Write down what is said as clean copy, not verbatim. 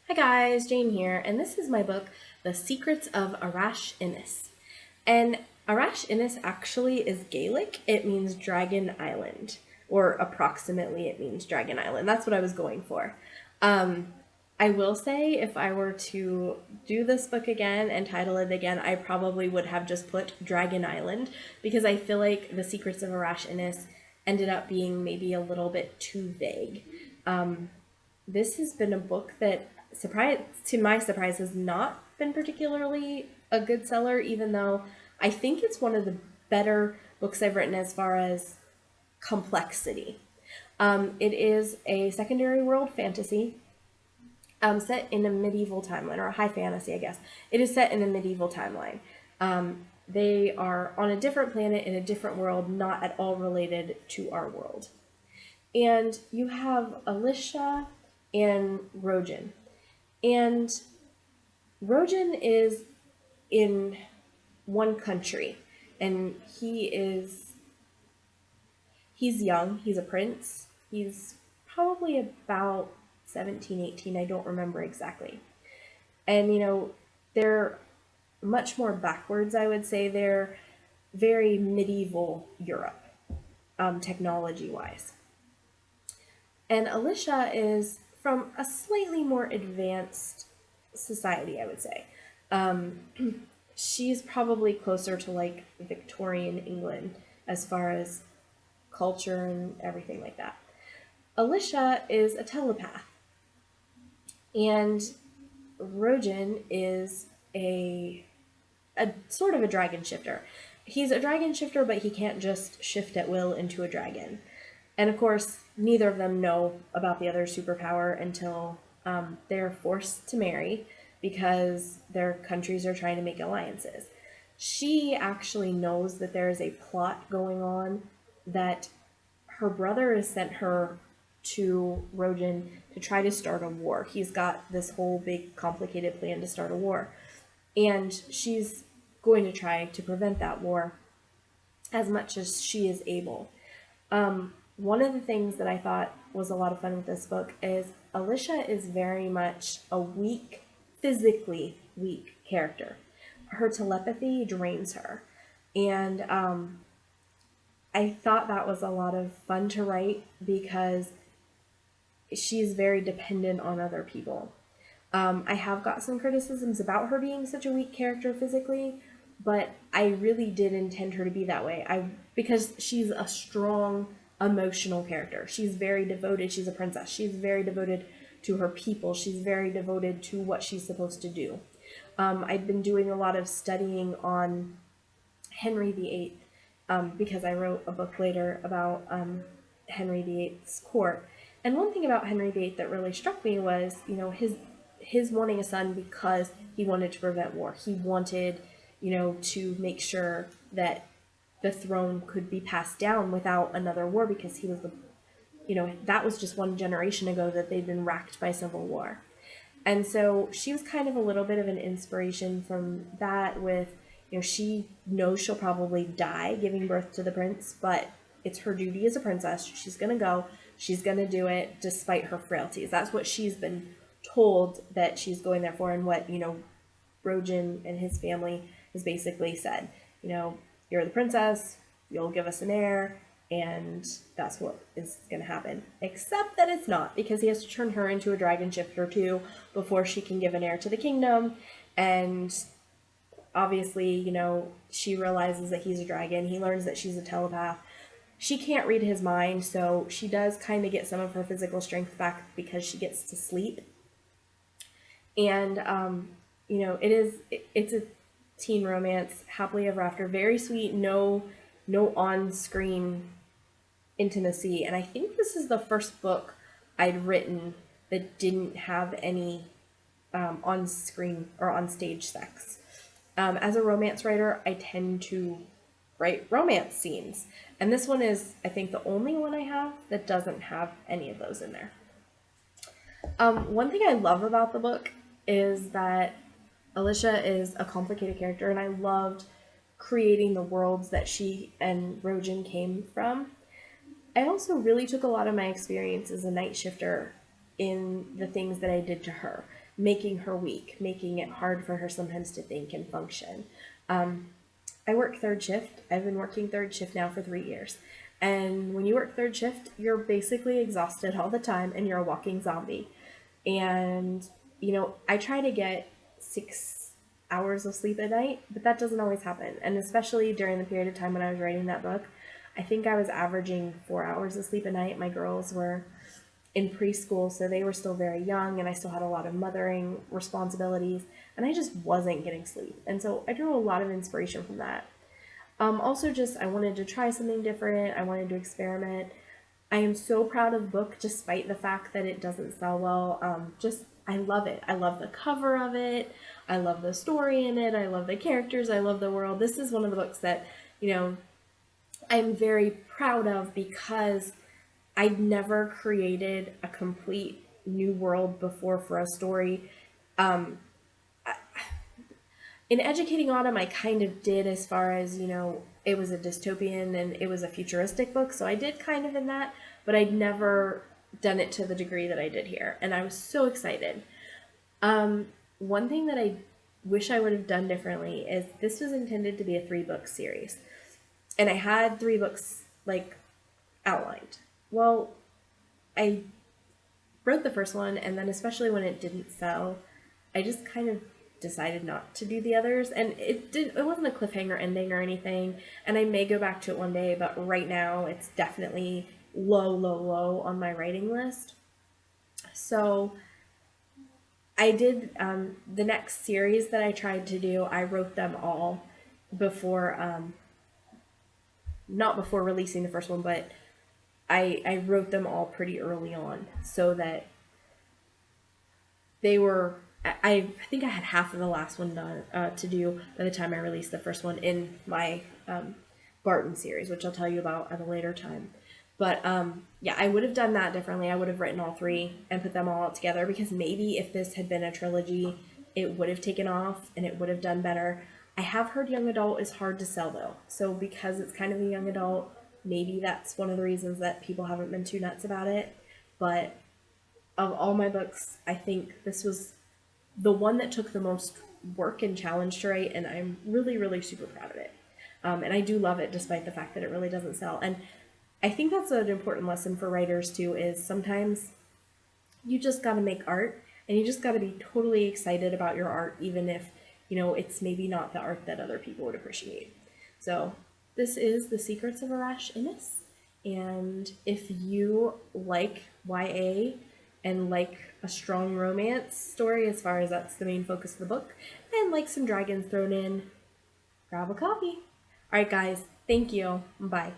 Hi guys, Jane here, and this is my book, The Secrets of Arach Innis. And Arach Innis actually is Gaelic. It means Dragon Island, or approximately it means Dragon Island. That's what I was going for. Um, I will say if I were to do this book again and title it again, I probably would have just put Dragon Island because I feel like The Secrets of Arach Innis ended up being maybe a little bit too vague. This has been a book that, to my surprise, has not been particularly a good seller, even though I think it's one of the better books I've written as far as complexity. It is a secondary world fantasy set in a medieval timeline, or a high fantasy, I guess. It is set in a medieval timeline. They are on a different planet in a different world, not at all related to our world. And you have Alicia and Rojan. And Rojan is in one country, and he's young, he's a prince. He's probably about 17, 18, I don't remember exactly. And they're much more backwards, I would say. They're very medieval Europe, technology wise. And Alicia is from a slightly more advanced society, I would say. Um, she's probably closer to like Victorian England as far as culture and everything like that. Alicia is a telepath, and Rojan is a sort of a dragon shifter. He's a dragon shifter, but he can't just shift at will into a dragon. And of course, neither of them know about the other superpower until they're forced to marry because their countries are trying to make alliances. She actually knows that there is a plot going on, that her brother has sent her to Rojan to try to start a war. He's got this whole big complicated plan to start a war. And she's going to try to prevent that war as much as she is able. One of the things that I thought was a lot of fun with this book is Alicia is very much a weak, physically weak character. Her telepathy drains her. And I thought that was a lot of fun to write because she's very dependent on other people. I have got some criticisms about her being such a weak character physically, but I really did intend her to be that way. Because she's a strong emotional character. She's very devoted. She's a princess. She's very devoted to her people. She's very devoted to what she's supposed to do. I'd been doing a lot of studying on Henry VIII because I wrote a book later about Henry VIII's court. And one thing about Henry VIII that really struck me was, his wanting a son because he wanted to prevent war. He wanted, to make sure that the throne could be passed down without another war because he was that was just one generation ago that they'd been racked by civil war. And so she was kind of a little bit of an inspiration from that with, she knows she'll probably die giving birth to the prince, but it's her duty as a princess. She's going to go. She's going to do it despite her frailties. That's what she's been told that she's going there for, and what, Rojan and his family has basically said. You're the princess, you'll give us an heir, and that's what is going to happen. Except that it's not, because he has to turn her into a dragon shifter too before she can give an heir to the kingdom. And obviously, she realizes that he's a dragon. He learns that she's a telepath. She can't read his mind, so she does kind of get some of her physical strength back because she gets to sleep. And it's a teen romance, happily ever after, very sweet, no on-screen intimacy. And I think this is the first book I'd written that didn't have any on-screen or on-stage sex. As a romance writer, I tend to write romance scenes, and this one is, I think, the only one I have that doesn't have any of those in there. One thing I love about the book is that Alicia is a complicated character, and I loved creating the worlds that she and Rojan came from. I also really took a lot of my experience as a night shifter in the things that I did to her. making her weak, making it hard for her sometimes to think and function. Um, I work third shift. I've been working third shift now for 3 years. And when you work third shift, you're basically exhausted all the time and you're a walking zombie. And, I try to get 6 hours of sleep a night, but that doesn't always happen. And especially during the period of time when I was writing that book, I think I was averaging 4 hours of sleep a night. My girls were in preschool, so they were still very young, and I still had a lot of mothering responsibilities, and I just wasn't getting sleep. And so I drew a lot of inspiration from that. Also, just I wanted to try something different, I wanted to experiment. I am so proud of the book, despite the fact that it doesn't sell well. I love it. I love the cover of it. I love the story in it. I love the characters. I love the world. This is one of the books that, I'm very proud of because I'd never created a complete new world before for a story. Um, in Educating Autumn, I kind of did, as far as, it was a dystopian and it was a futuristic book, so I did kind of in that, but I'd never done it to the degree that I did here, and I was so excited. One thing that I wish I would have done differently is this was intended to be a 3-book series, and I had 3 books like outlined. Well, I wrote the first one, and then especially when it didn't sell, I just kind of decided not to do the others, and it wasn't a cliffhanger ending or anything, and I may go back to it one day, but right now it's definitely low on my writing list. So I did, the next series that I tried to do, I wrote them all before, not before releasing the first one, but I wrote them all pretty early on so that they were. I think I had half of the last one done to do by the time I released the first one in my Barton series, which I'll tell you about at a later time. But yeah, I would have done that differently. I would have written all 3 and put them all together, because maybe if this had been a trilogy, it would have taken off and it would have done better. I have heard young adult is hard to sell though. So because it's kind of a young adult, maybe that's one of the reasons that people haven't been too nuts about it. But of all my books, I think this was the one that took the most work and challenge to write, and I'm really super proud of it. And I do love it despite the fact that it really doesn't sell. And I think that's an important lesson for writers too, is sometimes you just got to make art, and you just got to be totally excited about your art, even if, it's maybe not the art that other people would appreciate. So this is The Secrets of Arach Innis, and if you like YA and like a strong romance story, as far as that's the main focus of the book, and like some dragons thrown in, grab a copy. All right, guys, thank you. Bye.